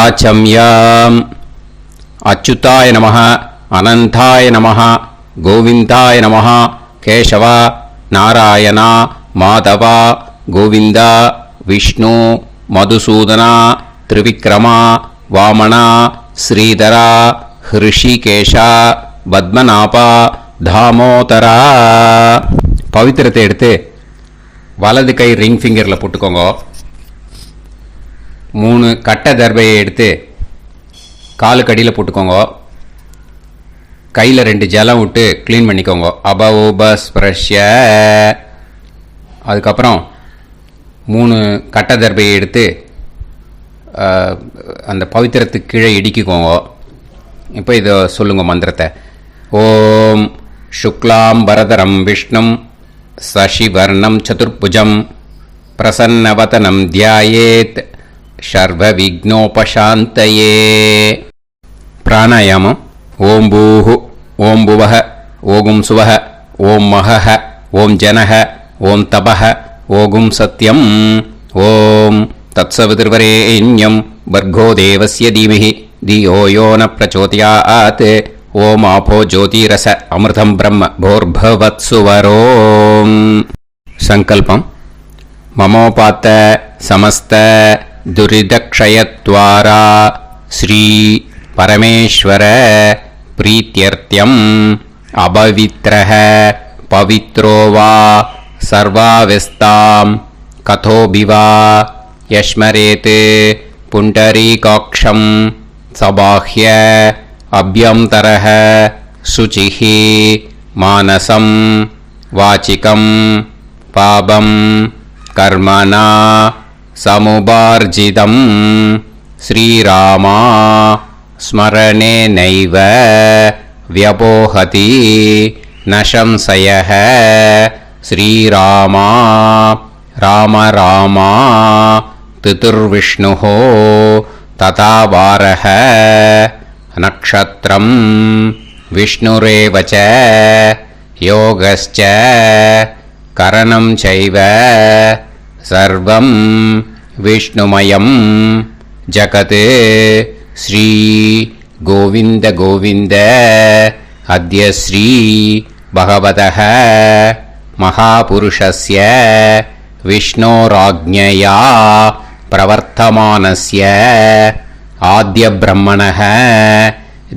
ஆச்சம்யாம். அச்சுதாய நமः, அனந்தாய நமः, கோவிந்தாய நமः, கேசவ, நாராயணா, மாதவா, கோவிந்தா, விஷ்ணு, மதுசூதனா, திரிவிக்ரமா, வாமனா, ஸ்ரீதரா, ஹிருஷிகேஷா, பத்மநாபா, தாமோதரா. பவித்திரத்தை எடுத்து வலது கை ரிங் ஃபிங்கரில் போட்டுக்கோங்க. 3 கட்டை தர்பையை எடுத்து காலுக்கடியில் போட்டுக்கோங்க. கையில் 2 ஜலம் விட்டு க்ளீன் பண்ணிக்கோங்க. அபஓபஸ்பிரஷ்ய. அதுக்கப்புறம் 3 கட்டை தர்பையை எடுத்து அந்த பவித்திரத்துக்கு கீழே இடிக்கிக்கோங்க. இப்போ இதை சொல்லுங்க மந்திரத்தை. ஓம் சுக்லாம் வரதரம் விஷ்ணும் சசிவர்ணம் சதுர்புஜம் பிரசன்னவதனம் தியாயேத் சர்வ விக்னோபசாந்தயே. பிராணாயாமம். ஓம் பூஹு, ஓம் புவஹ, ஓகும் சுவஹ, ஓம் மஹஹ, ஓம் ஜனஹ, ஓம் தபஹ, ஓகும் சத்யம். ஓம் தத்சவிதுர்வரேண்யம் பர்கோ தேவஸ்ய தீமஹி தியோ யோ ந பிரச்சோதயாத். ஓம் ஆபோ ஜோதிரச அமிர்தம் பிரம்ம போர்பவத்சுவரோம். சங்கல்பம். மமோபாத்த சமஸ்த துரிதக்ஷயத்வாரா ஸ்ரீ பரமேஸ்வர பிரீத்யர்த்தியம் அபவித்ரஹ பவித்ரோ வா சர்வாவஸ்தாம் கதோபிவா யஸ்மரேத் புண்டரீகாக்ஷம் சபாஹ்ய அப்யந்தரஹ சுசிஹ மானசம் வாசிகம் பாபம் கர்மணா சமுபார்ஜிதம் ஸ்ரீராமா ஸ்மரணேனைவ வ்யபோஹதி ந சம்சயः. ஸ்ரீராமா ராம ராமா திதுர்விஷ்ணுः ததா வாரः. நக்ஷத்ரம் விஷ்ணுரேவ ச யோகஸ்ச கரணம் சைவ சர்வம் விஷ்ணுமயம் ஜகத். ஸ்ரீ கோவிந்த கோவிந்த அத்ய ஸ்ரீ பகவதः மகாபுருஷஸ்ய விஷ்ணோராஜ்ஞயா பிரவர்த்தமானஸ்ய ஆத்ய பிரம்மணः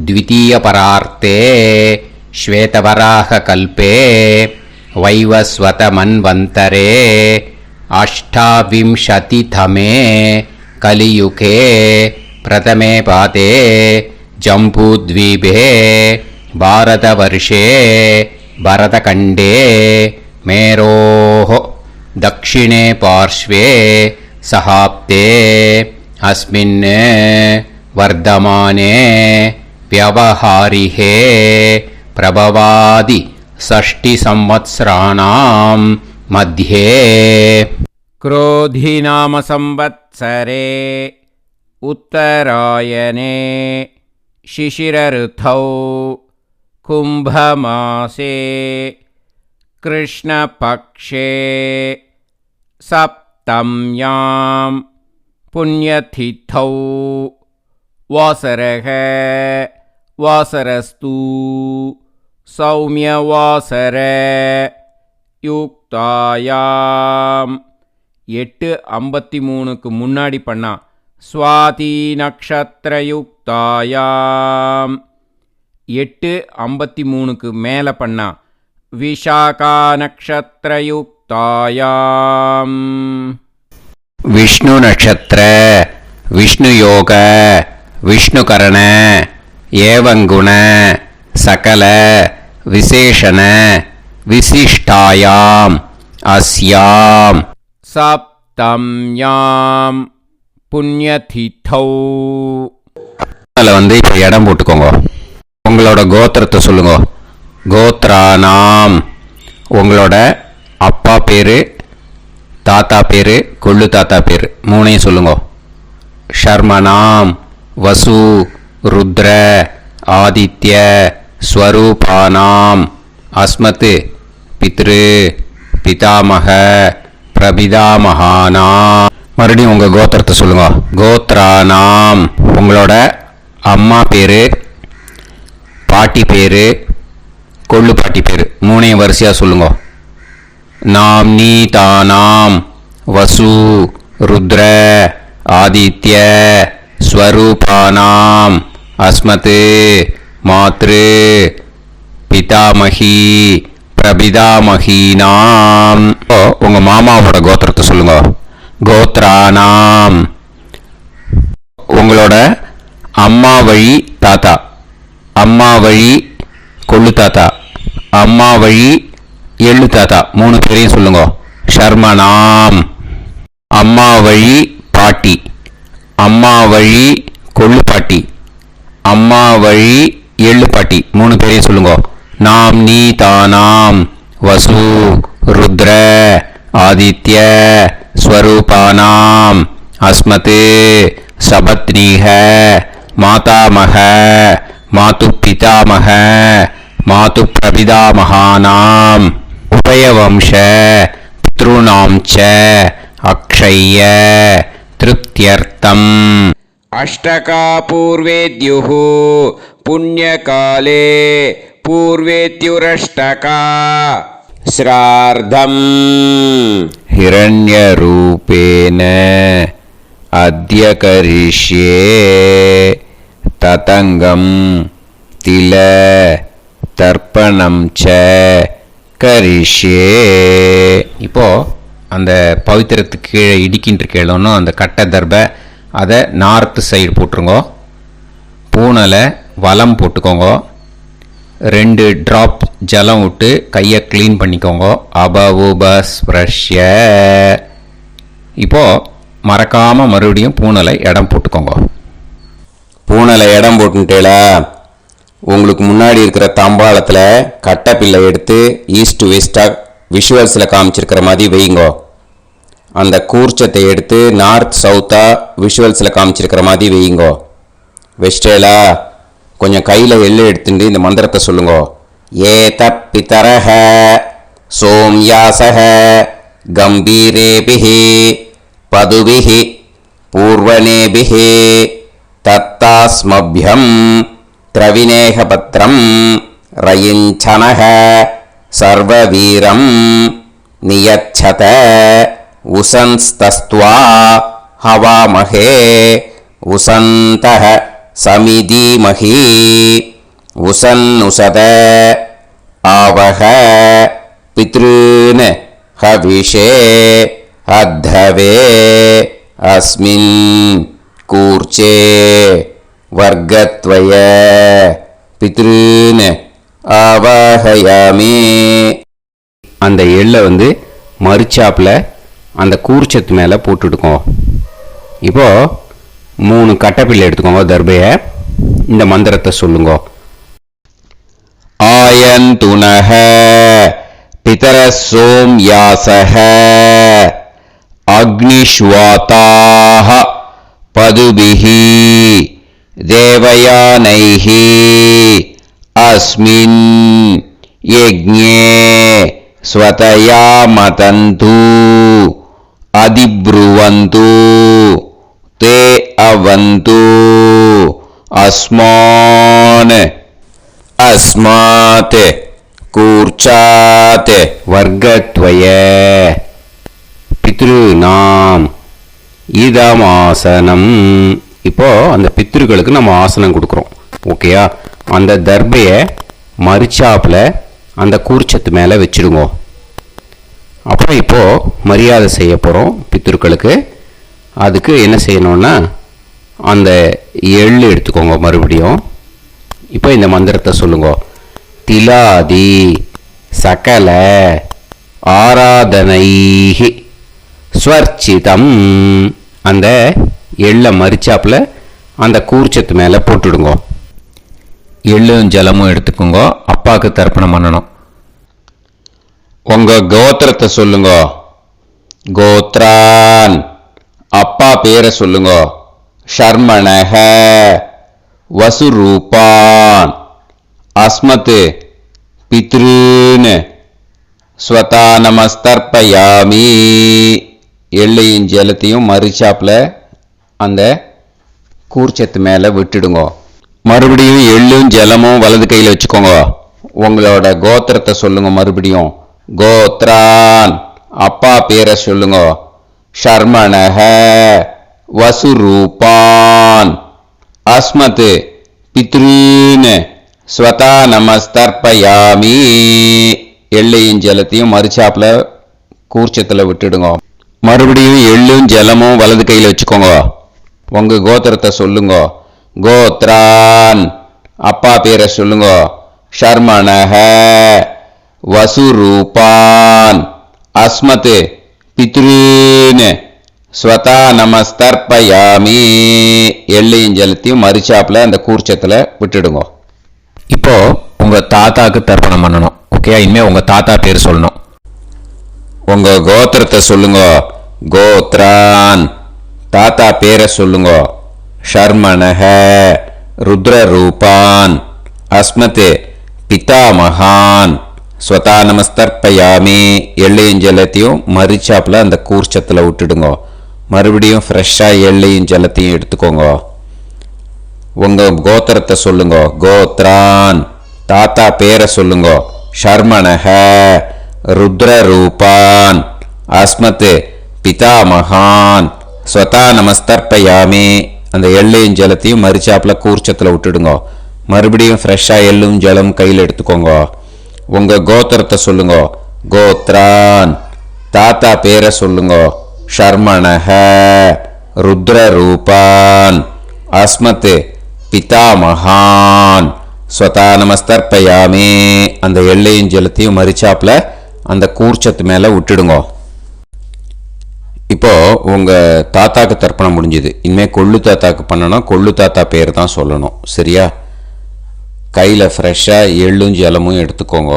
த்விதீயபரார்த்தே ஸ்வேதவராக கல்பே வைவஸ்வத மன்வந்தரே அஷ்டாவிம்சதிதமே கலியுகே பிரதமே பாதே ஜம்பூத்வீபே பாரதவர்ஷே பரதகண்டே மேரோः தக்ஷிணே பார்ஷ்வே சஹாப்தே அஸ்மின் வர்தமானே व्यवहारिहे प्रभवादि 6 संवत्सराणां मध्ये. क्रोधिनाम संवत्सरे उत्तरायणे शिशिरऋतौ कुम्भमासे कृष्णपक्षे सप्तम्यां पुण्यतिथौ वासरः वासरस्तु सौम्यवासर யுக்தாயாம். 8:53க்கு முன்னாடி பண்ணா ஸ்வாதி நக்ஷத்திர யுக்தாயாம். 8:53க்கு மேலே பண்ணா விஷாகா நக்ஷத்திர யுக்தாயாம். விஷ்ணு நட்சத்திர விஷ்ணு யோக விஷ்ணுகரண ஏவங்குண சகல விசேஷண விசிஷ்டாயாம் அஸ்யாம் சப்தம்யாம் புண்ணியதிதௌ. அதில் இப்போ இடம் போட்டுக்கோங்க. உங்களோட கோத்திரத்தை சொல்லுங்க. கோத்ரானாம். உங்களோட அப்பா பேர், தாத்தா பேர், கொள்ளு தாத்தா பேர் 3ஐயும் சொல்லுங்க. ஷர்மனாம் வசு ருத்ர ஆதித்ய ஸ்வரூபானாம் அஸ்மத் பித்ரு பிதாமக பிரபிதாமகானாம் மறுபடியும் உங்கள் கோத்திரத்தை சொல்லுங்க. கோத்ரானாம், உங்களோட அம்மா பேர், பாட்டி பேர், கொள்ளு பாட்டி பேர் மூணையும் வரிசையாக சொல்லுங்க. நாம்னி தானாம் வசு ருத்ர ஆதித்ய ஸ்வரூபானாம் அஸ்மத் மாத்ரு பிதாமகி பிரபிதாமகீனாம். உங்கள் மாமாவோட கோத்திரத்தை சொல்லுங்க. கோத்ரானாம், உங்களோட அம்மா வழி தாத்தா, அம்மா வழி கொள்ளு தாத்தா, அம்மா வழி எள்ளு தாத்தா மூணு பேரையும் சொல்லுங்க. ஷர்மனாம், அம்மா வழி பாட்டி, அம்மா வழி கொள்ளு பாட்டி, அம்மா வழி எள்ளு பாட்டி மூணு பேரையும் சொல்லுங்க. நாம் நீ தானாம் வசு ருத்ர ஆதித்ய ஸ்வரூபானாம் அஸ்மத் சபத்னீஹ மாதாமக மாது பிதாமக மாது பிரபிதாமகானாம் உபயவம்ச பித்ருணாம் ச அக்ஷய்ய திருப்தியர்த்தம். அஷ்டகா பூர்வேத்யுः புண்ணியகாலே பூர்வேத்யுரஷ்டகா ஸ்ரார்த்தம் हिरण्यरूपेण अद्य करिष्ये ततङ्गं तिल தர்ப்பணம் ச கரிஷ்யே. இப்போ அந்த பவித்திரத்துக்கு கீழே இடிக்கின்ற கீழே அந்த கட்டை தர்பை அதை நார்த்து சைடு போட்டுருங்க. பூனலை வலம் போட்டுக்கோங்க. 2 ட்ராப் ஜலம் விட்டு கையை க்ளீன் பண்ணிக்கோங்க. அபவுபஸ்ப்ரஷ்ய. இப்போது மறக்காமல் மறுபடியும் பூனலை இடம் போட்டுக்கோங்க. பூனலை இடம் போட்டுட்டேலா, உங்களுக்கு முன்னாடி இருக்கிற தாம்பாளத்தில் கட்டைப்பில்லை எடுத்து ஈஸ்ட் வெஸ்டாக விஷுவல்ஸில் காமிச்சிருக்கிற மாதிரி வைங்கோ. அந்த கூர்ச்சத்தை எடுத்து நார்த் சவுத்தாக விஷுவல்ஸில் காமிச்சிருக்கிற மாதிரி வைங்கோ. வெஸ்டேலா, கொஞ்சம் கையில் எள்ளு எடுத்துட்டு இந்த மந்திரத்தை சொல்லுங்க. ஏத பிதரஹ சோம்யாசஹ கம்பீரேபிஹி பதுபிஹி பூர்வனேபிஹி தத்தாஸ்மப்யம் திரவிநேகபத்ரம் ரயிஞ்சனஹ சர்வவீரம் நியச்சத உசன்ஸ்தஸ்த்வா ஹவாமஹே உசந்தஹ சமிதீமஹி உசன்னுசத ஆவஹ பித்ருன் ஹவிஷே அத்தவே அஸ்மின் கூர்ச்சே வர்க்கத்வய பித்ருன் ஆவாஹயாமி. அந்த எள்ளை மரிச்சாப்பில் அந்த கூர்ச்சத்து மேலே போட்டுடுக்கோம். இப்போது 3 கட்டைப்பிள்ளை எடுத்துக்கோங்க. தர்பையை இந்த மந்திரத்தை சொல்லுங்க. ஆயந்துனஹ பிதர சோம்யாசஹ அக்னிஷ்வாதாஹ பதுபிஹி தேவயானைஹி அஸ்மின் யஜ்ஞே ஸ்வதயா மதந்து அதிப்ருவந்து தே அவது அஸ்மான் அஸ்மாத் கூர்ச்சாத் வர்க்கத்வய பித்ருநாம் இதமாசனம். இப்போ அந்த பித்ருக்களுக்கு நம்ம ஆசனம் கொடுக்குறோம். ஓகேயா? அந்த தர்பையை மரிச்சாப்பில் அந்த கூர்ச்சத்து மேலே வச்சுடுங்க. அப்புறம் இப்போது மரியாதை செய்ய போகிறோம் பித்ருக்களுக்கு. அதுக்கு என்ன செய்யணும்னா அந்த எள்ளு எடுத்துக்கோங்க. மறுபடியும் இப்போ இந்த மந்திரத்தை சொல்லுங்க. திலாதி சகல ஆராதனைஹி ஸ்வர்ச்சிதம். அந்த எள்ளை மரிச்சாப்பில் அந்த கூர்ச்சத்து மேலே போட்டுடுங்க. எள்ளும் ஜலமும் எடுத்துக்கோங்க. அப்பாவுக்கு தர்ப்பணம் பண்ணணும். உங்கள் கோத்திரத்தை சொல்லுங்க. கோத்ரான், அப்பா பேரை சொல்லுங்க. ஷர்மணஹ வசுரூபான் அஸ்மத் பித்ருன் ஸ்வதா நமஸ்தர்ப்பயாமி. எள்ளையும் ஜலத்தையும் மறிச்சாப்பில் அந்த கூர்ச்சத்து மேலே விட்டுடுங்க. மறுபடியும் எள்ளும் ஜலமும் வலது கையில் வச்சுக்கோங்க. உங்களோட கோத்திரத்தை சொல்லுங்க. மறுபடியும் கோத்ரான், அப்பா பேரை சொல்லுங்க. ஷர்மணஹ வசுரூபான் அஸ்மத் பித்ருன் ஸ்வதா நமஸ்தர்ப்பயாமி. எள்ளையும் ஜலத்தையும் மறிச்சாப்பில் கூர்ச்சத்தில் விட்டுடுங்க. மறுபடியும் எள்ளும் ஜலமும் வலது கையில் வச்சுக்கோங்க. உங்கள் கோத்திரத்தை சொல்லுங்க. கோத்ரான், அப்பா பேரை சொல்லுங்க. ஷர்மணஹ வசுரூபான் அஸ்மத் பித்ருன் ஸ்வதா நமஸ்தர்ப்பயாமி. எள்ளையும் ஜலத்தையும் மறிச்சாப்பில் அந்த கூர்ச்சத்தில் விட்டுடுங்க. இப்போ உங்கள் தாத்தாக்கு தர்ப்பணம் பண்ணணும். ஓகே, இனிமேல் உங்கள் தாத்தா பேர் சொல்லணும். உங்கள் கோத்திரத்தை சொல்லுங்க. கோத்ரான், தாத்தா பேரை சொல்லுங்க. ஷர்மணஹ ருத்ரரூபான் அஸ்மத் பிதாமகான் ஸ்வதா நமஸ்தர்ப்பயாமி. எள்ளையும் ஜலத்தையும் மறிச்சாப்பில் அந்த கூர்ச்சத்தில் விட்டுடுங்க. மறுபடியும் ஃப்ரெஷ்ஷாக எள்ளையும் ஜலத்தையும் எடுத்துக்கோங்க. உங்கள் கோத்திரத்தை சொல்லுங்க. கோத்ரான், தாத்தா பேரை சொல்லுங்க. ஷர்மணஹ ருத்ரரூபான் அஸ்மத் பிதாமகான் ஸ்வதா நமஸ்தர்ப்பயாமி. அந்த எள்ளையும் ஜலத்தையும் மறிச்சாப்பில் கூர்ச்சத்தில் விட்டுடுங்க. மறுபடியும் ஃப்ரெஷ்ஷாக எள்ளும் ஜலம் கையில் எடுத்துக்கோங்க. உங்கள் கோத்திரத்தை சொல்லுங்க. கோத்ரான், தாத்தா பேரை சொல்லுங்க. ஷர்மணஹ ருத்ரரூபான் அஸ்மத் பிதாமகான் ஸ்வதா நமஸ்தர்ப்பயாமி. அந்த எள்ளையும் ஜலத்தையும் மறிச்சாப்பில் அந்த கூர்ச்சத்து மேலே விட்டுடுங்க. இப்போது உங்கள் தாத்தாக்கு தர்ப்பணம் முடிஞ்சுது. இனிமேல் கொள்ளு தாத்தாக்கு பண்ணணும். கொள்ளு தாத்தா பேர் தான் சொல்லணும். சரியா? கையில் ஃப்ரெஷ்ஷாக எள்ளும் ஜலமும் எடுத்துக்கோங்க.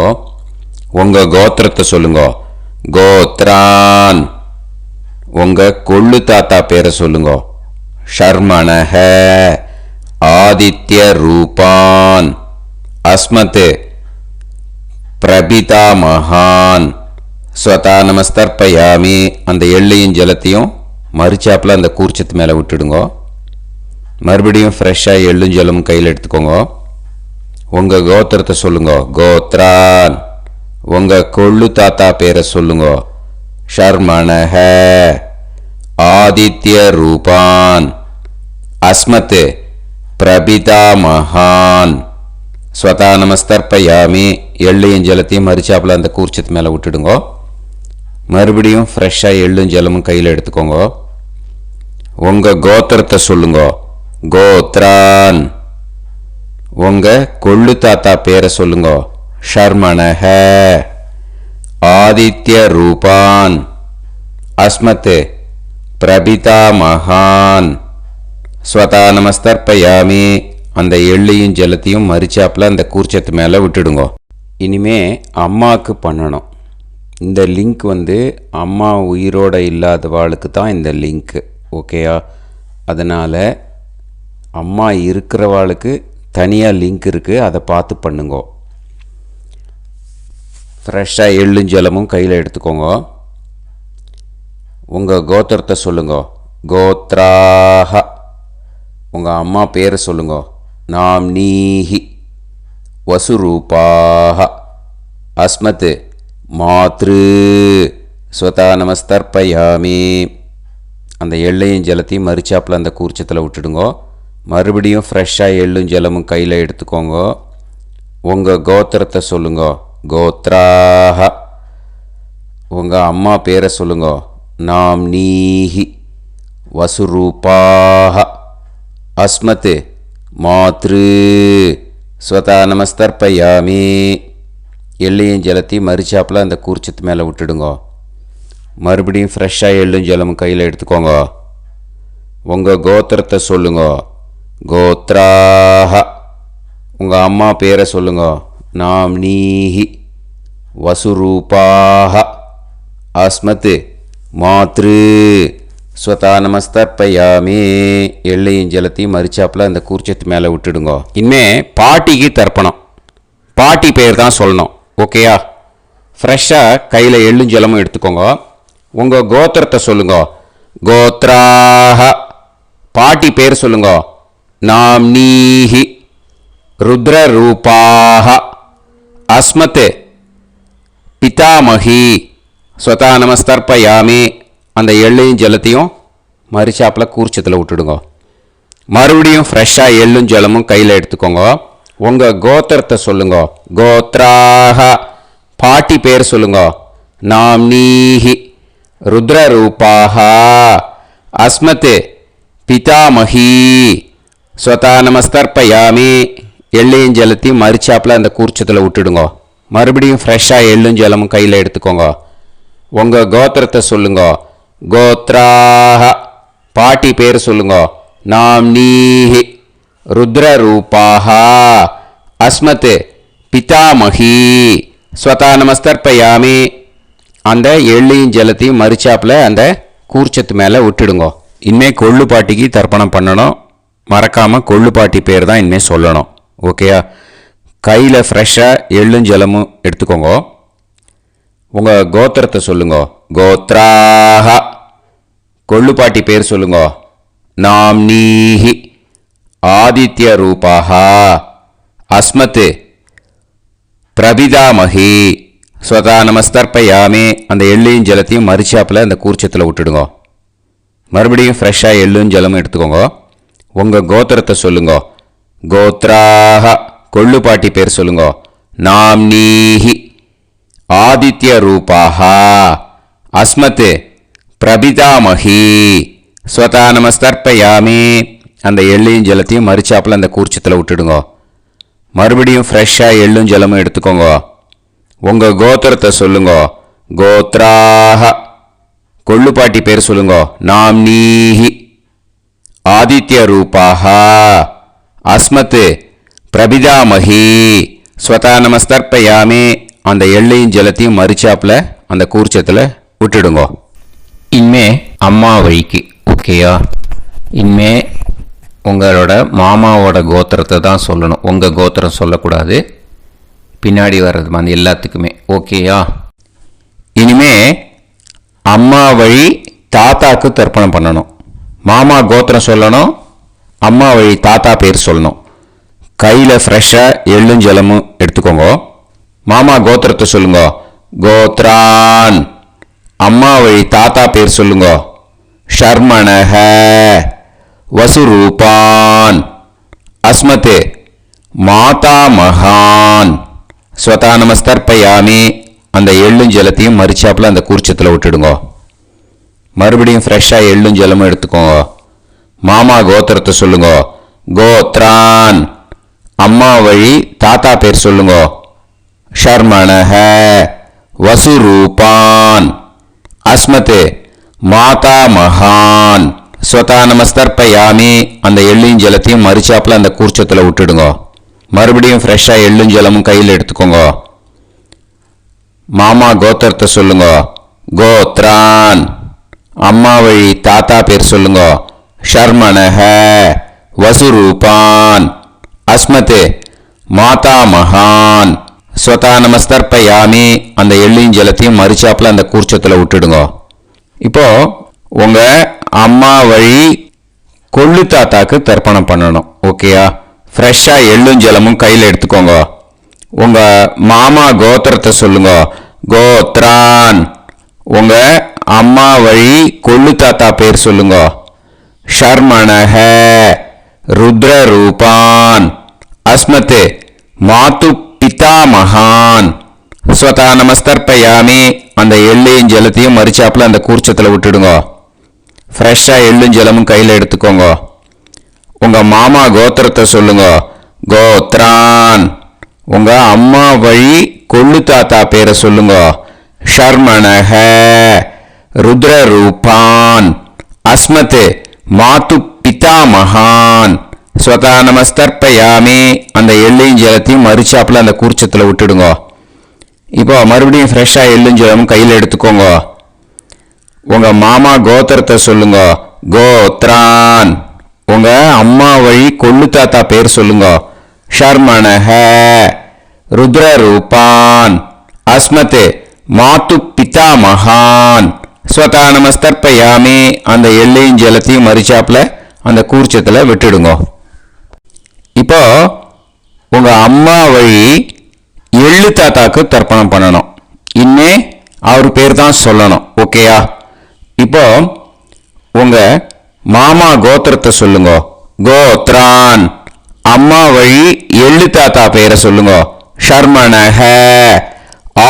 உங்கள் கோத்திரத்தை சொல்லுங்க. கோத்ரான், உங்கள் கொள்ளு தாத்தா பேரை சொல்லுங்க. ஷர்மணஹ ஆதித்ய ரூபான் அஸ்மத் பிரபிதாமகான் ஸ்வதா நமஸ்தர்ப்பயாமி. அந்த எள்ளையும் ஜலத்தையும் மறிச்சாப்பில் அந்த கூர்ச்சத்து மேலே விட்டுடுங்க. மறுபடியும் ஃப்ரெஷ்ஷாக எள்ளும் ஜலமும் கையில் எடுத்துக்கோங்க. உங்கள் கோத்திரத்தை சொல்லுங்க. கோத்ரான், உங்கள் கொள்ளு தாத்தா பேரை சொல்லுங்க. ஷர்மணஹ ஆதித்ய ரூபான் அஸ்மத் பிரபிதாமகான் ஸ்வதா நமஸ்தர்ப்பயாமி. எள்ளையும் ஜலத்தையும் மறிச்சாப்பில் அந்த கூர்ச்சத்து மேலே விட்டுடுங்க. மறுபடியும் ஃப்ரெஷ்ஷாக எள்ளும் ஜலமும் கையில் எடுத்துக்கோங்க. உங்கள் கோத்திரத்தை சொல்லுங்க. கோத்ரான், உங்கள் கொள்ளு தாத்தா பேரை சொல்லுங்க. ஷர்மணஹ ஆதித்ய ரூபான் அஸ்மத் பிரபிதாமகான் ஸ்வதா நமஸ்தர்ப்பயாமி. அந்த எள்ளையும் ஜலத்தையும் மறிச்சாப்பில் அந்த கூர்ச்சத்து மேலே விட்டுடுங்க. இனிமே அம்மாவுக்கு பண்ணணும். இந்த லிங்க் அம்மா உயிரோடு இல்லாதவாளுக்கு தான் இந்த லிங்க்கு. ஓகேயா? அதனால் அம்மா இருக்கிறவாளுக்கு தனியாக லிங்க் இருக்குது. அதை பார்த்து பண்ணுங்க. ஃப்ரெஷ்ஷாக எள்ளும் ஜலமும் கையில் எடுத்துக்கோங்க. உங்கள் கோத்திரத்தை சொல்லுங்க. கோத்ராஹ, உங்கள் அம்மா பேரை சொல்லுங்க. நாம்னீஹி வசுரூபாஹ அஸ்மத் மாத்ரு ஸ்வதா நமஸ்தர்ப்பயாமி. அந்த எள்ளையும் ஜலத்தையும் மறிச்சாப்பில் அந்த கூர்ச்சத்தில் விட்டுடுங்க. மறுபடியும் ஃப்ரெஷ்ஷாக எள்ளும் ஜலமும் கையில் எடுத்துக்கோங்க. உங்கள் கோத்திரத்தை சொல்லுங்க. கோத்ராஹ, உங்கள் அம்மா பேரை சொல்லுங்க. நாம்னீஹி வசுரூபாஹ அஸ்மத் மாத்ரு ஸ்வதா நமஸ்தர்ப்பயாமி. எள்ளையும் ஜலத்தையும் மறிச்சாப்பில் அந்த கூர்ச்சத்து மேலே விட்டுடுங்க. மறுபடியும் ஃப்ரெஷ்ஷாக எள்ளும் ஜலமும் கையில் எடுத்துக்கோங்க. உங்கள் கோத்திரத்தை சொல்லுங்க. கோத்ராஹ, உங்கள் அம்மா பேரை சொல்லுங்க. நாம்னீஹி வசுரூபாஹ அஸ்மத் மாத்ரு ஸ்வதா நமஸ்தர்ப்பயாமி. எள்ளையும் ஜலத்தையும் மறிச்சாப்பில் அந்த கூர்ச்சத்து மேலே விட்டுடுங்க. இனிமே பாட்டிக்கு தர்ப்பணம். பாட்டி பேர் தான் சொல்லணும். ஓகேயா? ஃப்ரெஷ்ஷாக கையில் எள்ளும் ஜலமும் எடுத்துக்கோங்க. உங்கள் கோத்திரத்தை சொல்லுங்க. கோத்ராஹ. பாட்டி பேர் சொல்லுங்க. நாம்னீஹி. ருத்ரரூபாஹ. அஸ்மத் பிதாமகி. ஸ்வதா நமஸ்தர்ப்பயாமி. அந்த எள்ளையும் ஜலத்தையும் மரிச்சாப்பில் கூர்ச்சத்தில் விட்டுடுங்க. மறுபடியும் ஃப்ரெஷ்ஷாக எள்ளும் ஜலமும் கையில் எடுத்துக்கோங்க. உங்கள் கோத்திரத்தை சொல்லுங்க. கோத்ராஹ. பாட்டி பேர் சொல்லுங்க. நாம்னீஹி. ருத்ரரூபாஹ. அஸ்மத் பிதாமகி. ஸ்வதா நமஸ்தர்ப்பயாமி. எள்ளையும் ஜலத்தையும் மரிச்சாப்பில் அந்த கூர்ச்சத்தில் விட்டுடுங்க. மறுபடியும் ஃப்ரெஷ்ஷாக எள்ளும் ஜலமும் கையில் எடுத்துக்கோங்க. உங்கள் கோத்திரத்தை சொல்லுங்க. கோத்ராஹ. பாட்டி பேர் சொல்லுங்க. நாம்னீஹி. ருத்ரரூபாஹ. அஸ்மத் பிதாமகி. ஸ்வதா நமஸ்தர்ப்பயாமி. அந்த எள்ளையும் ஜலத்தையும் மரிச்சாப்பில் அந்த கூர்ச்சத்து மேலே விட்டுடுங்க. இனிமேல் கொள்ளு பாட்டிக்கு தர்ப்பணம் பண்ணணும். மறக்காமல் கொள்ளு பாட்டி பேர் தான் இனிமேல் சொல்லணும். ஓகேயா? கையில் ஃப்ரெஷ்ஷாக எள்ளும் ஜலமும் எடுத்துக்கோங்க. உங்கள் கோத்திரத்தை சொல்லுங்க. கோத்ராஹ. கொள்ளு பாட்டி பேர் சொல்லுங்க. நாம்னீஹி. ஆதித்ய ரூபாஹ. அஸ்மத் பிரபிதாமகி. ஸ்வதா நமஸ்தர்ப்பயாமி. அந்த எள்ளையும் ஜலத்தையும் மரிச்சாப்பில் அந்த கூர்ச்சத்தில் விட்டுடுங்க. மறுபடியும் ஃப்ரெஷ்ஷாக எள்ளும் ஜலமும் எடுத்துக்கோங்க. உங்கள் கோத்திரத்தை சொல்லுங்க. கோத்ராஹ. கொள்ளு பாட்டி பேர் சொல்லுங்க. நாம்னீஹி. ஆதித்ய ரூபாஹ. அஸ்மத் பிரபிதாமகி. ஸ்வதா நமஸ்தர்ப்பயாமி. அந்த எள்ளையும் ஜலத்தையும் மரிச்சாப்பில் அந்த கூர்ச்சத்தில் விட்டுடுங்க. மறுபடியும் ஃப்ரெஷ்ஷாக எள்ளும் ஜலமும் எடுத்துக்கோங்க. உங்கள் கோத்திரத்தை சொல்லுங்க. கோத்ராஹ. கொள்ளு பாட்டி பேர் சொல்லுங்க. நாம்னீஹி. ஆதித்ய ரூபாஹ. அஸ்மத் பிரபிதாமகி. ஸ்வதா நமஸ்தர்ப்பயாமி. அந்த எள்ளையும் ஜலத்தையும் மரிச்சாப்பில் அந்த கூர்ச்சத்தில் விட்டுடுங்க. இனிமே அம்மா வழிக்கு. ஓகேயா? இனிமே உங்களோட மாமாவோட கோத்திரத்தை தான் சொல்லணும். உங்கள் கோத்திரம் சொல்லக்கூடாது. பின்னாடி வர்றது மாதிரி எல்லாத்துக்குமே. ஓகேயா? இனிமே அம்மா வழி தாத்தாக்கு தர்ப்பணம் பண்ணணும். மாமா கோத்திரம் சொல்லணும். அம்மா வழி தாத்தா பேர் சொல்லணும். கையில் ஃப்ரெஷ்ஷாக எள்ளும் ஜலமும் எடுத்துக்கோங்க. மாமா கோத்திரத்தை சொல்லுங்க. கோத்ரான். அம்மா வழி தாத்தா பேர் சொல்லுங்க. ஷர்மணஹ. வசுரூபான். அஸ்மத் மாதா மகான். ஸ்வதா நமஸ்தர்ப்பயாமி. அந்த எள்ளும் ஜலத்தையும் மரிச்சாப்பில் அந்த கூர்ச்சத்தில் விட்டுடுங்க. மறுபடியும் ஃப்ரெஷ்ஷாக எள்ளும் ஜலமும் எடுத்துக்கோங்க. மாமா கோத்திரத்தை சொல்லுங்க. கோத்ரான். அம்மா வழி தாத்தா பேர் சொல்லுங்க. ஷர்மணஹ. வசுரூபான். அஸ்மத் மாதா மகான். ஸ்வதா நமஸ்தர்ப்பயாமி. அந்த எள்ளையும் ஜலத்தையும் மரிச்சாப்பில் அந்த கூர்ச்சத்தில் விட்டுடுங்க. மறுபடியும் ஃப்ரெஷ்ஷாக எள்ளும் ஜலமும் கையில் எடுத்துக்கோங்க. மாமா கோத்திரத்தை சொல்லுங்க. கோத்ரான். அம்மா வழி தாத்தா பேர் சொல்லுங்க. ஷர்மணஹ. வசுரூபான். அஸ்மத் மாதா மகான். ஸ்வதா நமஸ்தர்ப்பயாமி. அந்த எள்ளையும் ஜலத்தையும் மரிச்சாப்பில் அந்த கூர்ச்சத்தில் விட்டுடுங்க. இப்போ உங்கள் அம்மா வழி கொள்ளு தாத்தாக்கு தர்ப்பணம் பண்ணணும். ஓகேயா? ஃப்ரெஷ்ஷாக எள்ளும் ஜலமும் கையில் எடுத்துக்கோங்க. உங்கள் மாமா கோத்திரத்தை சொல்லுங்க. கோத்ரான். உங்கள் அம்மா வழி கொள்ளு தாத்தா பேர் சொல்லுங்க. ஷர்மணஹ. ருத்ரரூபான். அஸ்மத் மாது பிதாமகான். ஸ்வதா நமஸ்தர்ப்பயாமி. அந்த எள்ளையும் ஜலத்தையும் மரிச்சாப்பில் அந்த கூர்ச்சத்தில் விட்டுடுங்க. ஃப்ரெஷ்ஷாக எள்ளும் ஜலமும் கையில் எடுத்துக்கோங்க. உங்கள் மாமா கோத்திரத்தை சொல்லுங்க. கோத்ரான். உங்கள் அம்மா வழி கொள்ளு தாத்தா பேரை சொல்லுங்க. ஷர்மணஹ. ருத்ரரூபான். அஸ்மத் மாது பிதாமகான். ஸ்வதா நமஸ்தர்ப்பயாமி. அந்த எள்ளையும் ஜலத்தையும் மரிச்சாப்பில் அந்த கூர்ச்சத்தில் விட்டுடுங்க. இப்போ மறுபடியும் ஃப்ரெஷ்ஷாக எள்ளும் ஜலமும் கையில் எடுத்துக்கோங்க. உங்கள் மாமா கோத்திரத்தை சொல்லுங்க. கோத்ரான். உங்கள் அம்மா வழி கொள்ளு தாத்தா பேர் சொல்லுங்க. ஷர்மணஹ. ருத்ரரூபான். அஸ்மத் மாது பிதாமகான். ஸ்வதா நமஸ்தர்ப்பயாமி அந்த எள்ளையும் ஜலத்தையும் மறிச்சாப்புல அந்த கூர்ச்சத்தில் விட்டுடுங்க. இப்போ உங்க அம்மா வழி எள்ளு தாத்தாக்கு தர்ப்பணம் பண்ணணும். இன்னே அவர் பேர் தான் சொல்லணும். ஓகேயா? இப்போ உங்க மாமா கோத்திரத்தை சொல்லுங்க. கோத்ரான். அம்மா வழி எள்ளு தாத்தா பேரை சொல்லுங்க. ஷர்மணஹ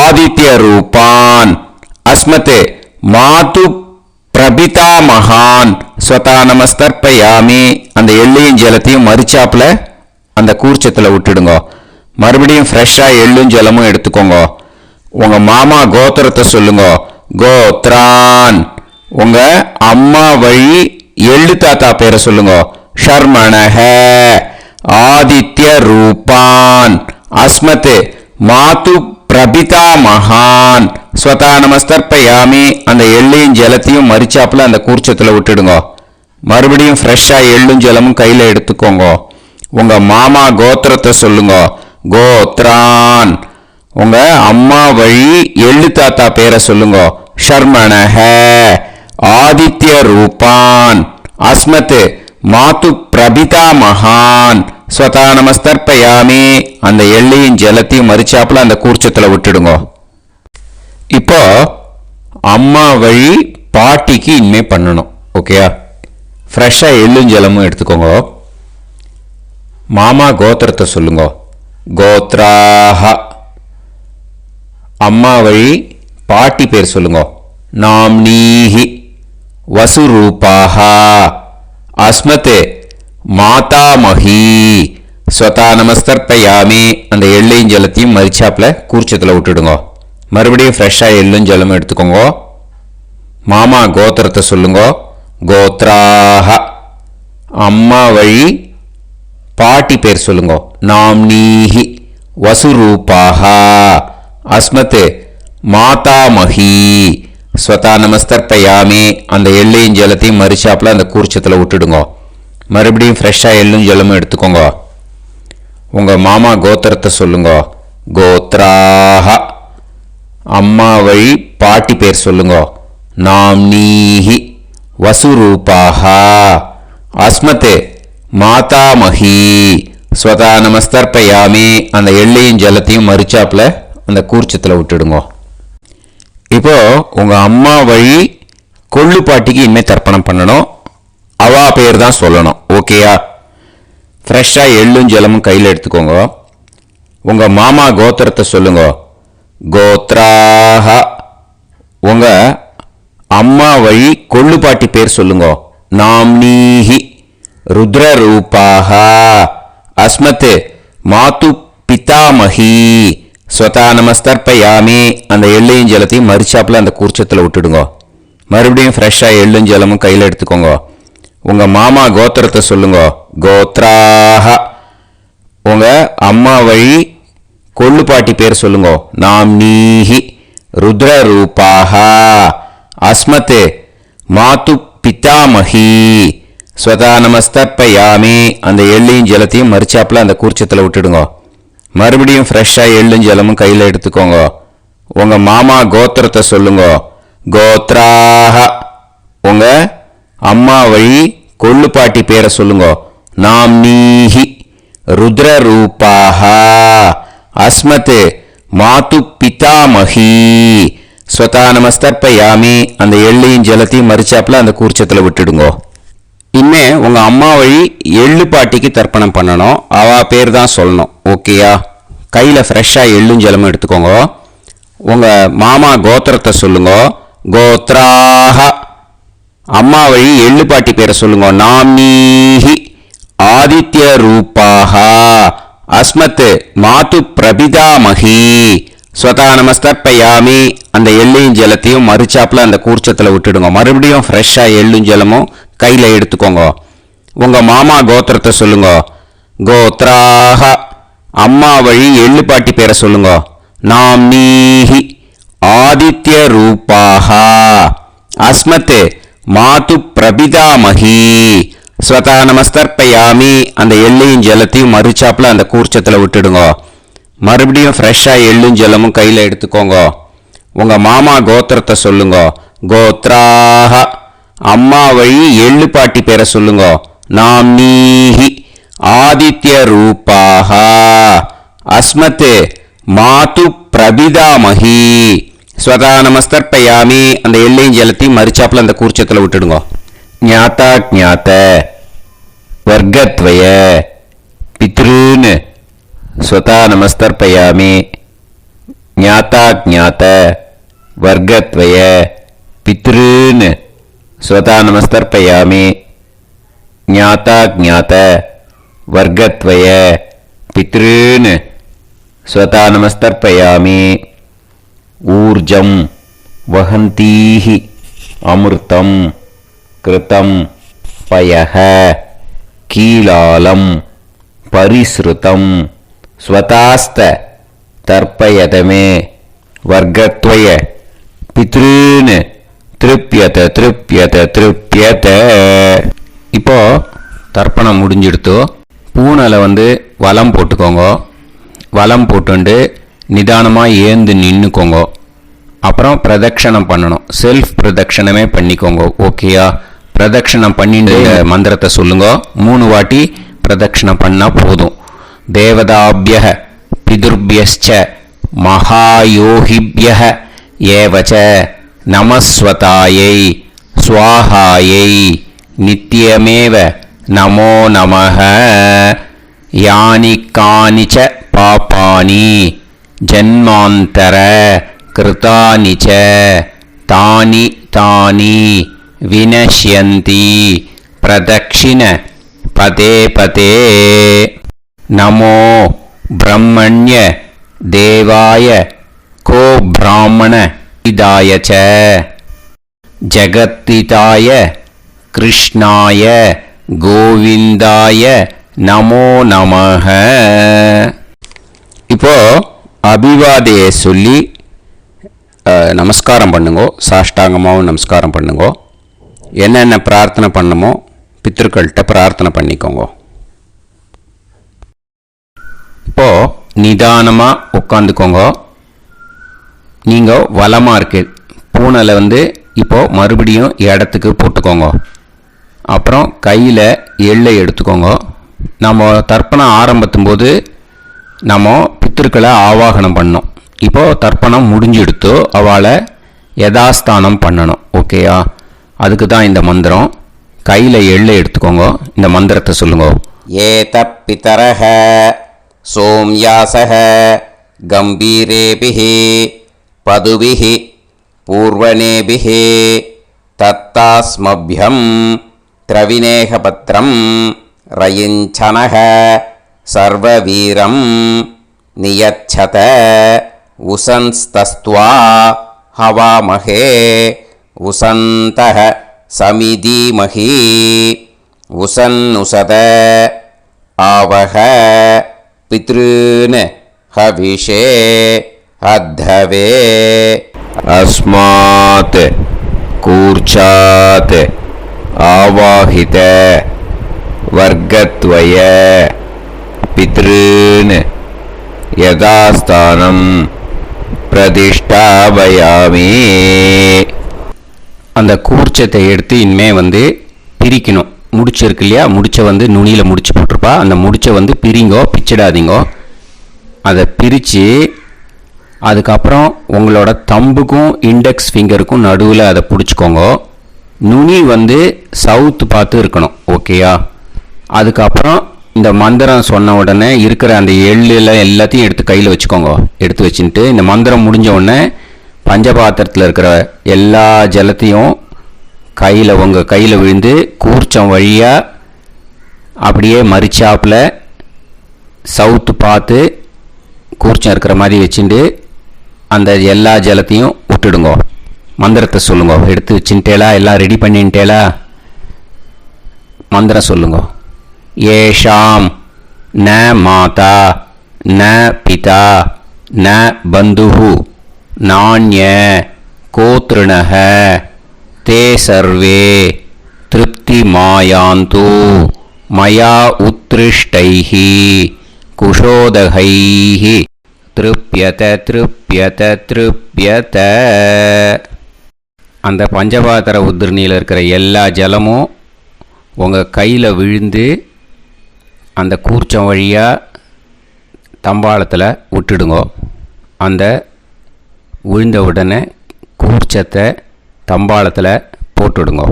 ஆதித்ய ரூபான் அஸ்மத் மாது பிரபிதா மகான் ஸ்வதா நமஸ்தர்ப்பயாமி அந்த எள்ளையும் ஜலத்தையும் மறிச்சாப்புல அந்த கூர்ச்சத்தில் விட்டுடுங்க. மறுபடியும் ஃப்ரெஷ்ஷாக எள்ளும் ஜலமும் எடுத்துக்கோங்க. உங்க மாமா கோத்திரத்தை சொல்லுங்க. கோத்ரான். உங்க அம்மா வழி எள்ளு தாத்தா பேரை சொல்லுங்க. ஷர்மணஹ ஆதித்ய ரூபான் அஸ்மத் மாது பிரபிதா மகான் ஸ்வதா நமஸ்தர்ப்பயாமி அந்த எள்ளையும் ஜலத்தையும் மறிச்சாப்புல அந்த கூர்ச்சத்தில் விட்டுடுங்க. மறுபடியும் ஃப்ரெஷ்ஷாக எள்ளும் ஜலமும் கையில் எடுத்துக்கோங்க. உங்க மாமா கோத்திரத்தை சொல்லுங்க. கோத்ரான். உங்க அம்மா வழி எள்ளு தாத்தா பேரை சொல்லுங்க. ஷர்மணஹ ஆதித்ய ரூபான் அஸ்மத் மாது பிரபிதா மகான் ஸ்வதா நமஸ்தர்ப்பயாமி அந்த எள்ளையும் ஜலத்தையும் மறிச்சாப்புல அந்த கூர்ச்சத்தில் விட்டுடுங்க. இப்போ அம்மா வழி பாட்டிக்கு இனிமே பண்ணணும். ஓகேயா? ஃப்ரெஷ்ஷாக எள்ளும் ஜலமும் எடுத்துக்கோங்க. மாமா கோத்திரத்தை சொல்லுங்க. கோத்ராஹ. அம்மா வழி பாட்டி பேர் சொல்லுங்க. நாம்னீஹி வசுரூபாஹ அஸ்மத் மாதாமஹி ஸ்வதா நமஸ்தர்ப்பயாமி அந்த எள்ளையும் ஜலத்தையும் மறிச்சாப்புல கூர்ச்சத்தில் விட்டுடுங்க. மறுபடியும் ஃப்ரெஷ்ஷாக எள்ளும் ஜலமும் எடுத்துக்கோங்க. மாமா கோத்திரத்தை சொல்லுங்க. கோத்ராஹ. அம்மா வழி பாட்டி பேர் சொல்லுங்க. நாம்னீஹி வசுரூபாஹ அஸ்மத் மாதாமஹி ஸ்வதா நமஸ்தர்ப்பயாமி அந்த எள்ளையும் ஜலத்தையும் மறிச்சாப்புல அந்த கூர்ச்சத்தில் விட்டுடுங்க. மறுபடியும் ஃப்ரெஷ்ஷாக எள்ளும் ஜலமும் எடுத்துக்கோங்க. உங்க மாமா கோத்திரத்தை சொல்லுங்க. கோத்ராஹ. அம்மா வழி பாட்டி பேர் சொல்லுங்க. நாம்னீஹி வசுரூபாஹ அஸ்மத் மாதாமஹி ஸ்வதா நமஸ்தர்ப்பயாமி அந்த எள்ளையும் ஜலத்தையும் மறிச்சாப்புல அந்த கூர்ச்சத்தில் விட்டுடுங்க. இப்போ உங்க அம்மா வழி கொள்ளு பாட்டிக்கு இனிமே தர்ப்பணம் பண்ணணும். அவா பேர் தான் சொல்லணும். ஓகேயா? ஃப்ரெஷ்ஷாக எள்ளும் ஜலமும் கையில் எடுத்துக்கோங்க. உங்க மாமா கோத்திரத்தை சொல்லுங்க. கோத்ராஹ. உங்க அம்மா வழி கொள்ளு பாட்டி பேர் சொல்லுங்க. நாம்னீஹி ருத்ரரூபாஹ அஸ்மத் மாது பிதாமஹி ஸ்வதா நமஸ்தர்ப்பயாமி அந்த எள்ளையும் ஜலத்தையும் மறிச்சாப்புல அந்த கூர்ச்சத்தில் விட்டுடுங்க. மறுபடியும் ஃப்ரெஷ்ஷாக எள்ளும் ஜலமும் கையில் எடுத்துக்கோங்க. உங்க மாமா கோத்திரத்தை சொல்லுங்க. கோத்ராஹ. உங்க அம்மா வழி கொள்ளு பாட்டி பேர் சொல்லுங்க. நாம்னீஹி ருத்ரரூபாஹ அஸ்மத் மாது பிதாமஹி ஸ்வதா நமஸ்தர்ப்பயாமி அந்த எள்ளையும் ஜலத்தையும் மறிச்சாப்புல அந்த கூர்ச்சத்தில் விட்டுடுங்க. மறுபடியும் ஃப்ரெஷ்ஷாக எள்ளும் ஜலமும் கையில் எடுத்துக்கோங்க. உங்க மாமா கோத்திரத்தை சொல்லுங்க. கோத்ராஹ. உங்க அம்மா வழி கொள்ளு பாட்டி பேரை சொல்லுங்க. நாம்னீஹி ருத்ரரூபாஹ அஸ்மத் மாது பிதாமஹி ஸ்வதா நமஸ்தர்ப்பயாமி அந்த எள்ளையும் ஜலத்தையும் மறிச்சாப்புல அந்த கூர்ச்சத்தில் விட்டுடுங்க. இனிமே உங்க அம்மா வழி எள்ளு பாட்டிக்கு தர்ப்பணம் பண்ணணும். அவா பேர் தான் சொல்லணும். ஓகேயா? கையில் ஃப்ரெஷ்ஷாக எள்ளும் ஜலமும் எடுத்துக்கோங்க. உங்க மாமா கோத்திரத்தை சொல்லுங்க. கோத்ராஹ. அம்மா வழி எள்ளு பாட்டி பேரை சொல்லுங்க. நாம்னீஹி ஆதித்ய ரூபாஹ அஸ்மத் மாது பிரபிதாமஹி ஸ்வதா நமஸ்தர்ப்பயாமி அந்த எள்ளையும் ஜலத்தையும் மறிச்சாப்புல அந்த கூர்ச்சத்தில் விட்டுடுங்க. மறுபடியும் ஃப்ரெஷ்ஷாக எள்ளும் ஜலமும் கையில் எடுத்துக்கோங்க. உங்க மாமா கோத்திரத்தை சொல்லுங்க. கோத்ராஹ. அம்மா வழி எள்ளு பாட்டி பேரை சொல்லுங்க. நாம்னீஹி ஆதித்ய ரூபாஹ அஸ்மத் மாது பிரபிதாமஹி ஸ்வதா நமஸ்தர்ப்பயாமி அந்த எள்ளையும் ஜலத்தையும் மறிச்சாப்புல அந்த கூர்ச்சத்தில் விட்டுடுங்க. மறுபடியும் ஃப்ரெஷ்ஷாக எள்ளும் ஜலமும் கையில் எடுத்துக்கோங்க. உங்க மாமா கோத்திரத்தை சொல்லுங்க. கோத்ராஹ அம்மா வழி எள்ளு பாட்டி பேரை சொல்லுங்க. நாம்னீஹி ஆதித்ய ரூபாஹ அஸ்மத் மாது பிரபிதாமஹி ஸ்வதா நமஸ்தர்ப்பயாமி. அந்த எள்ளையும் ஜலத்தையும் மரிச்சாப்புல அந்த கூர்ச்சத்தில் விட்டுடுங்க. ஞாத்தா ஜாத்த வர்க்கத்வய பித்ருன்னு ஸ்வதா நமஸ்தர்ப்பயாமி. ஞாத்தா ஜாத்த வர்க்கத்வய பித்ருன்னு ஸ்வதா நமஸ்தர்ப்பயாமி. ஞாத்தா ஜாத்த வர்க்கத்வய பித்ருன்னு ஸ்வதா நமஸ்தர்ப்பயாமி. ஊர்ஜம் வஹந்தீஹி அமிர்தம் கிருதம் பயஹ கீலாலம் பரிஸ்ருதம் ஸ்வதாஸ்த தர்ப்பயதமே வர்க்கத்வய பித்ருன்னு திருப்யத திருப்யத திருப்யத. இப்போ தர்ப்பணம் முடிஞ்சிடுத்தோ. பூனலை வலம் போட்டுக்கோங்க. வலம் போட்டுண்டு நிதானமாக ஏந்து நின்றுக்கோங்க. அப்புறம் பிரதட்சணம் பண்ணணும். செல்ஃப் பிரதட்சணமே பண்ணிக்கோங்க. ஓகேயா? பிரதட்சணம் பண்ணிட்டு மந்திரத்தை சொல்லுங்க. 3 வாட்டி பிரதட்சணம் பண்ணால் போதும். தேவதாபிய பிதுர்பியச்ச மகாயோகிபிய ஏவச்ச நமஸ்வதாயை ஸ்வாஹாயை நித்யமேவ நமோ நமஹ. யானி கானிச்ச பாபானி ஜன்மாந்தர கிருதானி ச தானி தானி வினஷ்யந்தி பிரதக்ஷிண பதே பதே. நமோ பிரம்மண்ய தேவாய கோ பிராமண இதாய ச ஜகத்திதாய கிருஷ்ணாய கோவிந்தாய நமோ நமஹ. இப்போ அபிவாதையை சொல்லி நமஸ்காரம் பண்ணுங்கோ. சாஷ்டாங்கமாகவும் நமஸ்காரம் பண்ணுங்கோ. என்னென்ன பிரார்த்தனை பண்ணுமோ பித்ருக்கள்கிட்ட பிரார்த்தனை பண்ணிக்கோங்க. இப்போ நிதானமாக உட்காந்துக்கோங்க. நீங்கள் வலமாக இருக்கு பூனலை இப்போ மறுபடியும் இடத்துக்கு போட்டுக்கோங்க. அப்புறம் கையில் எள்ளை எடுத்துக்கோங்க. நம்ம தர்ப்பணம் ஆரம்பிக்கும் போது நம்ம பித்திருக்களை ஆவாகனம் பண்ணோம். இப்போது தர்ப்பணம் முடிஞ்செடுத்தோ அவளை யதாஸ்தானம் பண்ணணும். ஓகேயா? அதுக்கு தான் இந்த மந்திரம். கையில் எள்ளை எடுத்துக்கோங்க. இந்த மந்திரத்தை சொல்லுங்க. ஏத பிதரஹ சோம்யாசஹ கம்பீரேபிஹி பதுபிஹி பூர்வணேபிஹி தத்தாஸ்மப்யம் திரவிநேகபத்ரம் ரயிஞ்சனஹ சர்வவீரம் நியச்சத உசன்ஸ்தஸ்த்வா ஹவாமஹே உசந்தஹ சமிதீமஹி உசன்னுசத ஆவஹ பித்ருன் ஹவிஷே அத்தவே. அஸ்மாத் கூர்ச்சாத் ஆவாஹித வர்க்கத்வய பித்ருன் யதாஸ்தானம் பிரதிஷ்டாபயாமி. அந்த கூர்ச்சத்தை எடுத்து இனிமே பிரிக்கணும். முடிச்சிருக்கு இல்லையா? முடிச்ச நுனியில் முடிச்சு போட்டிருப்பா. அந்த முடிச்ச பிரிங்கோ, பிச்சிடாதீங்கோ. அதை பிரித்து அதுக்கப்புறம் உங்களோட தம்புக்கும் இண்டெக்ஸ் ஃபிங்கருக்கும் நடுவில் அதை பிடிச்சிக்கோங்க. நுனி சவுத்து பார்த்து இருக்கணும். ஓகேயா? அதுக்கப்புறம் இந்த மந்திரம் சொன்ன உடனே இருக்கிற அந்த எள்ளில் எல்லாத்தையும் எடுத்து கையில் வச்சுக்கோங்க. எடுத்து வச்சுட்டு இந்த மந்திரம் முடிஞ்ச உடனே பஞ்சபாத்திரத்தில் இருக்கிற எல்லா ஜலத்தையும் உங்கள் கையில் விழுந்து கூர்ச்சம் வழியாக அப்படியே மரிச்சாப்பில் சவுத்து பார்த்து கூர்ச்சம் இருக்கிற மாதிரி வச்சுட்டு அந்த எல்லா ஜலத்தையும் விட்டுடுங்க. மந்திரத்தை சொல்லுங்க. எடுத்து வச்சுட்டேலா? எல்லாம் ரெடி பண்ணிட்டேலா? மந்திரம் சொல்லுங்க. ஏஷாம் ந மாதா ந பிதா ந பந்துஹு நாண்ய கோத்ருணஹ தே சர்வே திருப்தி மாயாந்து மயா உத்ருஷ்டைஹி குஷோதகைஹி திருப்யத திருப்யத திருப்யத. அந்த பஞ்சபாத்திர உதிரணியில் இருக்கிற எல்லா ஜலமும் உங்கள் கையில் விழுந்து அந்த கூர்ச்சம் வழியாக தம்பாளத்தில் விட்டுடுங்க. அந்த விழுந்த உடனே கூர்ச்சத்தை தம்பாளத்தில் போட்டுடுங்க.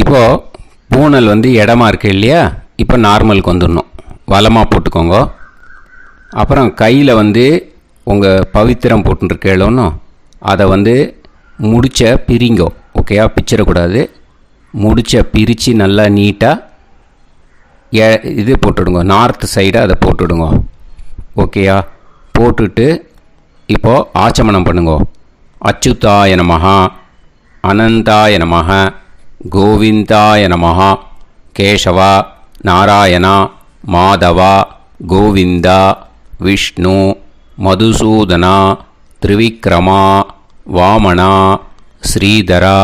இப்போது பூனல் இடமா இருக்கு இல்லையா, இப்போ நார்மலுக்கு வந்துடணும். வலமாக போட்டுக்கோங்க. அப்புறம் கையில் உங்கள் பவித்திரம் போட்டுருக்கேளோன்னு அதை முடிச்ச பிரிங்கோ. ஓகேயா, பிச்சிடக்கூடாது. முடிச்ச பிரித்து நல்லா நீட்டாக இது போட்டுடுங்க. நார்த் சைடை அதை போட்டுடுங்க. ஓகேயா, போட்டுட்டு இப்போது ஆச்சமனம் பண்ணுங்க. அச்சுதாய நமஹ, அனந்தாய நமஹ, கோவிந்தாய நமஹ, கேசவா, நாராயணா, மாதவா, கோவிந்தா, விஷ்ணு, மதுசூதனா, திரிவிக்ரமா, வாமனா, ஸ்ரீதரா,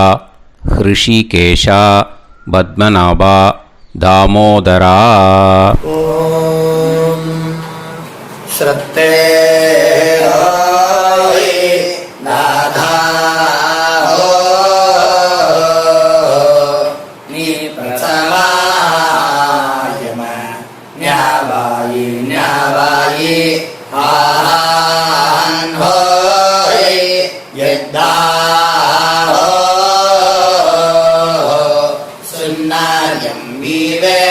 ஹிருஷிகேஷா, பத்மநாபா, தாமோதரா. ஓம் ஸ்ரத்தே நாதா நீ பிரசமாயம ஞாவாயி ஞாவாயி ஆஹான் ஹோய் யத்தா சுன்னாயம் வீவே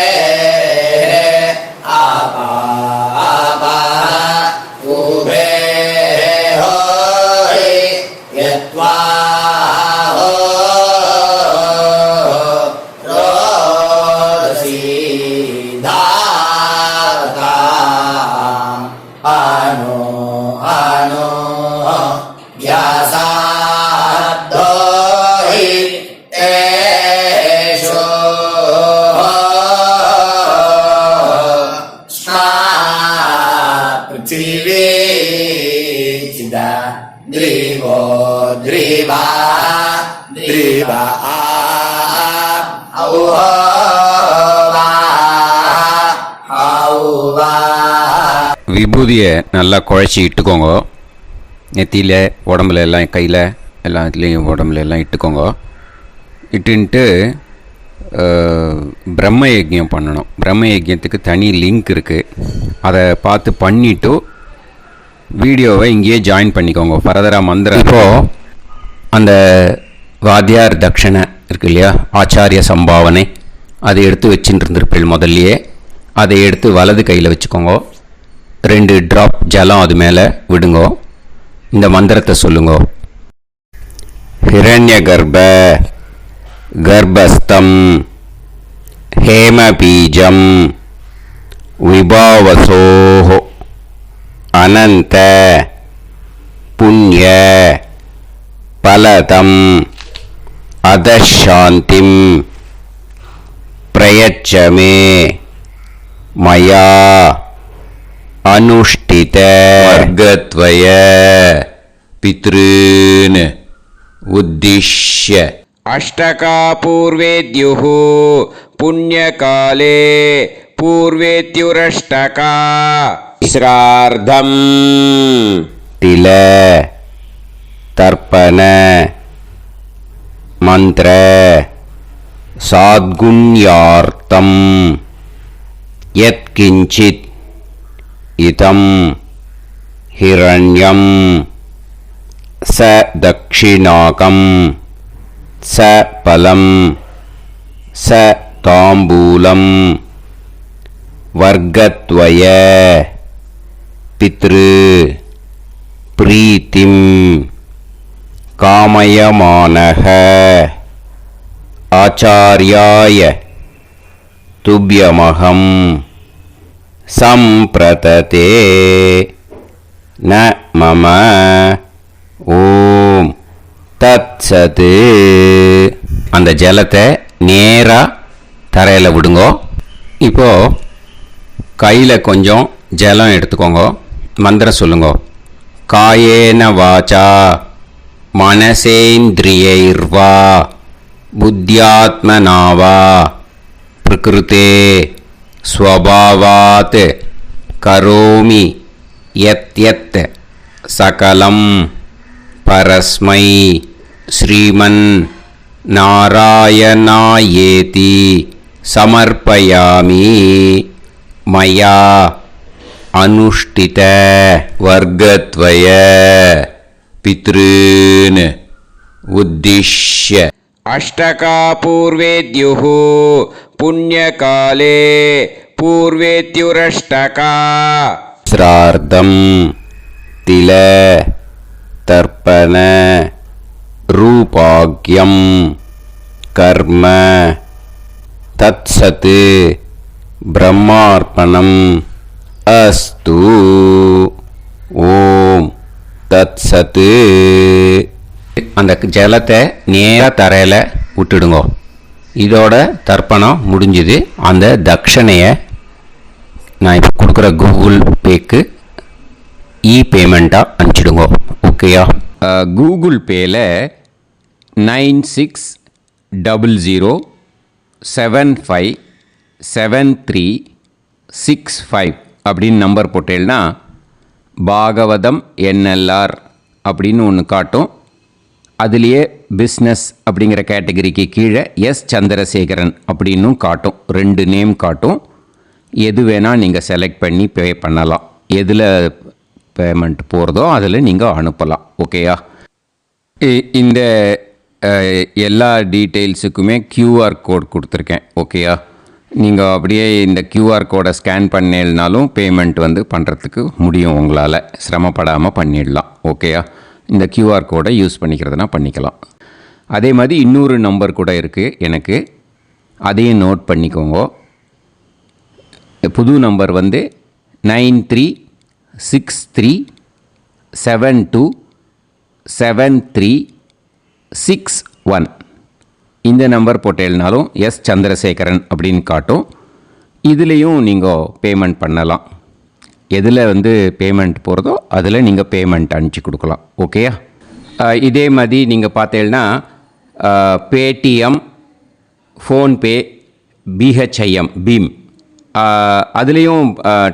ஆபா ஆபா உபே ஹோய் யத்வா ரோதசி தாதா ஆனோ ஆனோ வ்யாசாத்தோஹி ஏஷோ ஸ்னா பிருத்திவி சிதா த்ரிவோ த்ரிவா த்ரிவா ஔவா ஔவா. விபூதியை நல்லா குழச்சி இட்டுக்கோங்க. நெத்தியில், உடம்புல எல்லாம், கையில் எல்லாத்துலேயும் உடம்புல எல்லாம் இட்டுக்கோங்க. இட்டுன்ட்டு பிரம்ம யஜ்யம் பண்ணணும். பிரம்ம யஜ்யத்துக்கு தனி லிங்க் இருக்குது. அதை பார்த்து பண்ணிவிட்டு வீடியோவை இங்கேயே ஜாயின் பண்ணிக்கோங்க. ஃபர்தராக மந்திரம். இப்போது அந்த வாத்தியார் தட்சணை இருக்கு இல்லையா, ஆச்சாரிய சம்பாவனை, அதை எடுத்து வச்சுட்டு இருந்திருப்பேன் முதல்லையே. அதை எடுத்து வலது கையில் வச்சுக்கோங்க. 2 ட்ராப் ஜலம் அது மேலே விடுங்கோ. இந்த மந்திரத்தை சொல்லுங்க. ஹிரண்ய கர்ப்ப கர்ப்பஸ்தம் ஹேமபீஜம் விபாவசோஹ அனந்த புண்ணிய பலதம் அதசாந்திம் பிரயச்சமே மயா அனுஷ்டித வர்க்கத்வய பித்ருன் உத்திஷ்ய அஷ்டகா பூர்வேத்யுः புண்ணியகாலே பூர்வேத்யுரஷ்டகா ஸ்ரார்த்தம் தில தர்ப்பண மந்திர சாத்குண்யார்த்தம் யத்கிஞ்சித் இதம் ஹிரண்யம் ச தக்ஷிணாகம் ச பலம் ச தாம்பூலம் வர்க்கத்வய பித்ரு பிரீத்திம் காமயமானஹ ஆச்சார்யாய துப்யமகம் சம்பிரததே ந மம ஓம் தத்சத். அந்த ஜலத்தை நேராக தரையில் விடுங்கோ. இப்போது கையில் கொஞ்சம் ஜலம் எடுத்துக்கோங்க. மந்திரம் சொல்லுங்க. காயேன வாச்சா மனசேந்திரியைர்வா புத்தியாத்மனாவா பிரகிருதே ஸ்வபாவாத் கரோமி யத் யத் சகலம் பரஸ்மை ஸ்ரீமன் நாராயணாயேதி சமர்ப்பயாமி மயா அனுஷ்டித வர்க்கத்வய பித்ருன் உத்திஷ்ய அஷ்டகா பூர்வேத்யுः புண்ணியகாலே பூர்வேத்யுரஷ்டகா ஸ்ரார்த்தம் தில தர்ப்பண ரூபாக்யம் கர்ம தத்சத் பிரம்மார்ப்பணம் அஸ்து. ஓம் தத்சத். அந்த ஜலத்தை நேராக தரையில் விட்டுடுங்க. இதோட தர்ப்பணம் முடிஞ்சுது. அந்த தட்சணையை நான் இப்போ கொடுக்குற கூகுள் பேக்கு பேமெண்ட்டாக அனுப்பிச்சிடுங்க. ஓகேயா? கூகுள் பேயில் 9600757365 அப்படின்னு நம்பர் போட்டேன்னா பாகவதம் என்எல்ஆர் அப்படின்னு ஒன்று காட்டும். அதுலேயே பிஸ்னஸ் அப்படிங்கிற கேட்டகரிக்கு கீழே எஸ் சந்திரசேகரன் அப்படின்னும் காட்டும். 2 நேம் காட்டும். எது வேணால் நீங்கள் செலக்ட் பண்ணி பே பண்ணலாம். எதில் பேமெண்ட் போகிறதோ அதில் நீங்கள் அனுப்பலாம். ஓகேயா? இந்த எல்லா டீட்டெயில்ஸுக்குமே QR கோட் கொடுத்துருக்கேன். ஓகேயா? நீங்கள் அப்படியே இந்த QR கோடை ஸ்கேன் பண்ணேன்னாலும் பேமெண்ட் பண்ணுறதுக்கு முடியும். உங்களால் சிரமப்படாமல் பண்ணிடலாம். ஓகேயா? இந்த QR கோடை யூஸ் பண்ணிக்கிறதுனா பண்ணிக்கலாம். அதே மாதிரி இன்னொரு நம்பர் கூட இருக்குது எனக்கு. அதையும் நோட் பண்ணிக்கோங்க. புது நம்பர் 9363727361. இந்த நம்பர் போட்டேல்னாலும் எஸ் சந்திரசேகரன் அப்படின்னு காட்டும். இதுலேயும் நீங்கள் பேமெண்ட் பண்ணலாம். எதில் பேமெண்ட் போகிறதோ அதில் நீங்கள் பேமெண்ட் அனுப்பிச்சி கொடுக்கலாம். ஓகேயா? இதே மாதிரி நீங்கள் பார்த்தேன்னா பேடிஎம், ஃபோன்பே, பிஹெச்ஐஎம், பீம் அதுலேயும்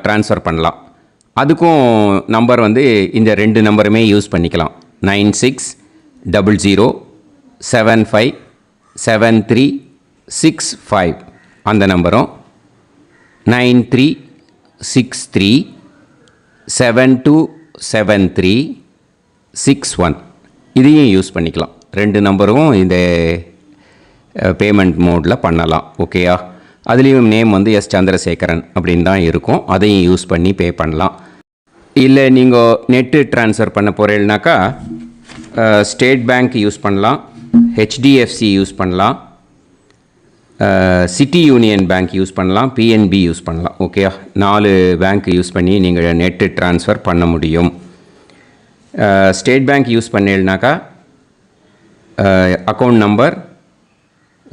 ட்ரான்ஸ்ஃபர் பண்ணலாம். அதுக்கும் நம்பர் இந்த 2 நம்பருமே யூஸ் பண்ணிக்கலாம். 9600757365 அந்த நம்பரும் 9363727361 இதையும் யூஸ் பண்ணிக்கலாம். 2 நம்பரும் இந்த பேமெண்ட் மோடில் பண்ணலாம். ஓகேயா? அதுலேயும் நேம் எஸ் சந்திரசேகரன் அப்படின்னு தான் இருக்கும். அதையும் யூஸ் பண்ணி பே பண்ணலாம். இல்லை நீங்கள் நெட்டு ட்ரான்ஸ்ஃபர் பண்ண போகிறீங்கனாக்கா ஸ்டேட் பேங்க் யூஸ் பண்ணலாம், ஹெச்டிஎஃப்சி யூஸ் பண்ணலாம், சிட்டி யூனியன் பேங்க் யூஸ் பண்ணலாம், பிஎன்பி யூஸ் பண்ணலாம். ஓகேயா? 4 பேங்க் யூஸ் பண்ணி நீங்கள் நெட்டு ட்ரான்ஸ்ஃபர் பண்ண முடியும். ஸ்டேட் பேங்க் யூஸ் பண்ணீங்கனாக்கா account number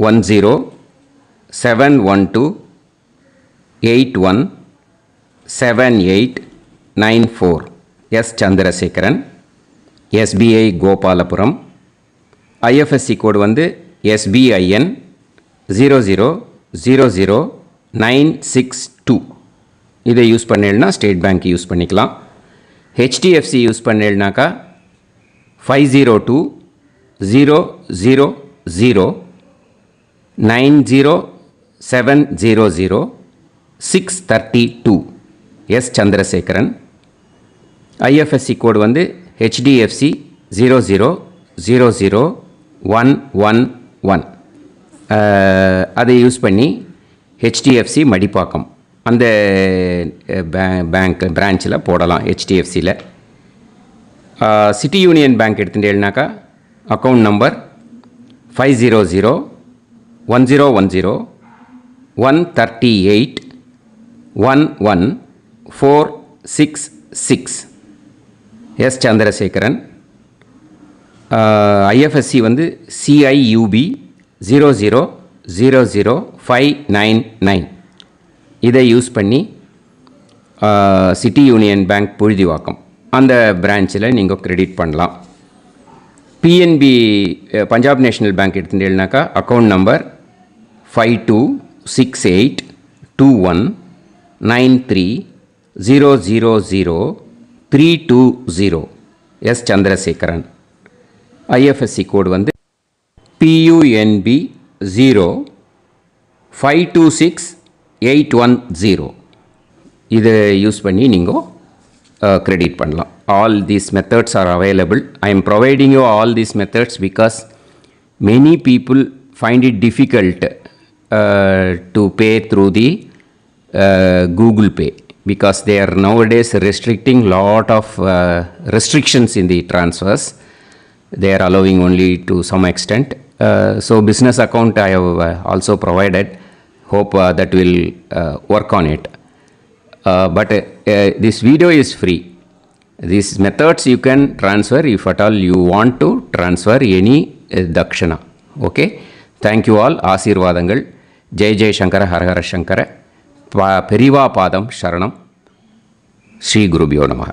10712817894 S Chandrasekaran, SBI Gopalapuram. IFSC code SBIN 0000962. இதை யூஸ் பண்ணேன்னா ஸ்டேட் பேங்க் யூஸ் பண்ணிக்கலாம். ஹெச்டிஎஃப்சி யூஸ் பண்ணேன்னாக்கா 50200090700632 S Chandrasekaran. IFSC code HDFC 0000111. அதை யூஸ் பண்ணி HDFC மடிப்பாக்கம் அந்த பேங்க் பிரான்ச்சில் போடலாம். HDFCயில் சிட்டி யூனியன் பேங்க் எடுத்துட்டேன்னாக்கா account number 5001001381146 S Chandrasekaran. IFSC CIUB 0000599. இதை யூஸ் பண்ணி சிட்டி யூனியன் பேங்க் புழுதிவாக்கம் அந்த பிரான்ச்சில் நீங்கள் கிரெடிட் பண்ணலாம். பிஎன்பி பஞ்சாப் நேஷ்னல் பேங்க் எடுத்துட்டேன்னாக்கா account number 52682193000320 S Chandrasekaran. IFSC code PUNB 0526810 இதை யூஸ் பண்ணி நீங்கள் கிரெடிட் பண்ணலாம். All these methods are available. I'm providing you all these methods because many people find it difficult to pay through the Google Pay because they are nowadays restricting lot of restrictions in the transfers. They are allowing only to some extent. So business account I have also provided. Hope that will work on it. But this video is free. These methods you can transfer if at all you want to transfer any dakshana. Okay. Thank you all. Aasirvadangal. Jai Jai Shankara Har Har Shankara. Periva பாதம் சரணம். ஸ்ரீ குருபியோ நமஹ.